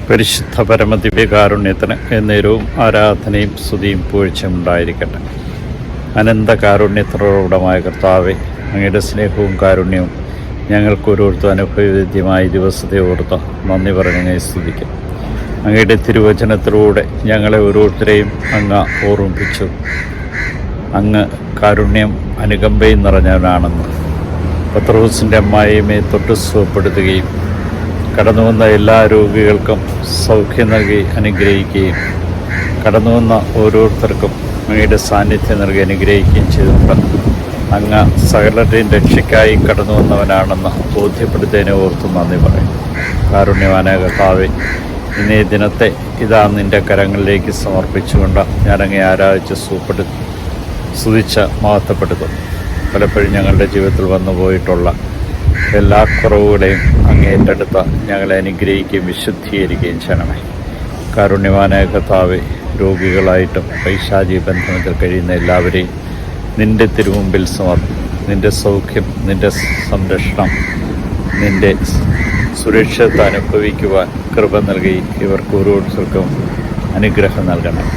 പരിശുദ്ധ പരമദിവ്യകാരുണ്യത്തിന് എന്നേരവും ആരാധനയും സ്തുതിയും പുകഴ്ചയും ഉണ്ടായിരിക്കട്ടെ. അനന്ത കാരുണ്യത്തിനോടുമായ കർത്താവെ, അങ്ങയുടെ സ്നേഹവും കാരുണ്യവും ഞങ്ങൾക്ക് ഓരോരുത്തരും അനുഭവവേദ്യമായ ദിവസത്തെ ഓർത്ത് നന്ദി പറഞ്ഞ് സ്തുതിക്കും. അങ്ങയുടെ തിരുവചനത്തിലൂടെ ഞങ്ങളെ ഓരോരുത്തരെയും അങ്ങ് ഓർമ്മിപ്പിച്ചു. അങ്ങ് കാരുണ്യം അനുകമ്പയും നിറഞ്ഞവനാണെന്ന് പത്രോസിൻ്റെ അമ്മായിയമ്മയെ തൊട്ട് സുഖപ്പെടുത്തുകയും കടന്നു വന്ന എല്ലാ രോഗികൾക്കും സൗഖ്യം നൽകി അനുഗ്രഹിക്കുകയും കടന്നു വന്ന ഓരോരുത്തർക്കും അങ്ങയുടെ സാന്നിധ്യം നൽകി അനുഗ്രഹിക്കുകയും ചെയ്തിട്ടുണ്ട്. അങ്ങ് സകലരുടെയും രക്ഷയ്ക്കായി കടന്നു വന്നവനാണെന്ന് ബോധ്യപ്പെടുത്തിയതിനെ ഓർത്ത് നന്ദി പറയും. കാരുണ്യവാനായ കർത്താവേ, ഇന്നേ ദിനത്തെ ഇതാ നിൻ്റെ കരങ്ങളിലേക്ക് സമർപ്പിച്ചുകൊണ്ട് ഞാനങ്ങേ ആരാധിച്ച് സ്തുതിച്ച് മഹത്വപ്പെടുത്തും. പലപ്പോഴും ഞങ്ങളുടെ ജീവിതത്തിൽ വന്നു പോയിട്ടുള്ള എല്ലാ കുറവുകളെയും അങ്ങ് ഏറ്റെടുത്ത് ഞങ്ങളെ അനുഗ്രഹിക്കുകയും വിശുദ്ധീകരിക്കുകയും ചെയ്യണമേ. കാരുണ്യവാനായ കർത്താവേ, രോഗികളായിട്ടും പൈശാചിക ബന്ധനത്തിൽ കഴിയുന്ന എല്ലാവരെയും നിൻ്റെ തിരുമുമ്പിൽ നിൻ്റെ സൗഖ്യം, നിൻ്റെ സംരക്ഷണം, നിൻ്റെ സുരക്ഷിതത്വം അനുഭവിക്കുവാൻ കൃപ നൽകി ഇവർക്ക് ഓരോരുത്തർക്കും അനുഗ്രഹം നൽകണം.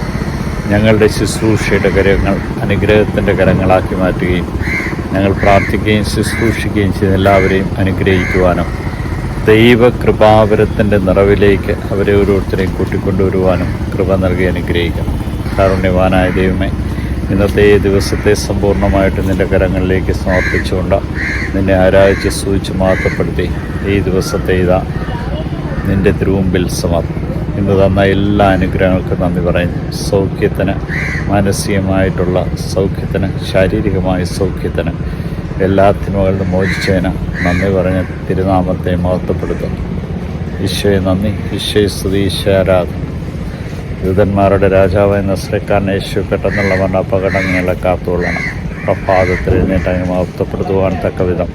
ഞങ്ങളുടെ ശുശ്രൂഷയുടെ കരങ്ങൾ അനുഗ്രഹത്തിൻ്റെ കരങ്ങളാക്കി മാറ്റുകയും ഞങ്ങൾ പ്രാർത്ഥിക്കുകയും ശുശ്രൂഷിക്കുകയും ചെയ്ത എല്ലാവരെയും അനുഗ്രഹിക്കുവാനും ദൈവകൃപാവരത്തിൻ്റെ നിറവിലേക്ക് അവരെ ഓരോരുത്തരെയും കൂട്ടിക്കൊണ്ടുവരുവാനും കൃപ നൽകി അനുഗ്രഹിക്കണം. കാരുണ്യവാനായ ദൈവമേ, ഇന്നത്തെ ഈ ദിവസത്തെ സമ്പൂർണ്ണമായിട്ട് നിൻ്റെ കരങ്ങളിലേക്ക് സമർപ്പിച്ചുകൊണ്ട് നിന്നെ ആരാധിച്ച് സ്തുതിച്ച് മഹത്വപ്പെടുത്തി ഈ ദിവസത്തെ ഇതാ നിൻ്റെ തിരുമുമ്പിൽ സമർപ്പിക്കും. ഇന്ന് തന്ന എല്ലാ അനുഗ്രഹങ്ങൾക്കും നന്ദി പറയുന്നു. സൗഖ്യത്തിന്, മാനസികമായിട്ടുള്ള സൗഖ്യത്തിന്, ശാരീരികമായ സൗഖ്യത്തിന്, എല്ലാ തിന്മകളിലും മോചിച്ചതിന് നന്ദി പറഞ്ഞ് തിരുനാമത്തെ മഹത്വപ്പെടുത്തുന്നു. ഈശോയെ നന്ദി, ഈശോയെ സ്തുതി, ഈശോ ആരാധന. യൂതന്മാരുടെ രാജാവായ നസ്രക്കാരൻ യേശു പെട്ടെന്നുള്ള മരണാപകടങ്ങളെ കാത്തുകൊള്ളണം. പ്രഭാതത്തിൽ എഴുന്നേറ്റ് അങ്ങ് മഹത്വപ്പെടുത്തുവാൻ തക്കവിധം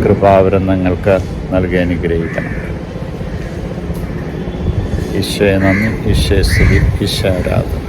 കൃപാവരം നിങ്ങൾക്ക് നൽകി അനുഗ്രഹിക്കണം. ഈശോയെ നന്ദി, ഈശോയെ സ്തുതി, ഈശോ ആരാധന.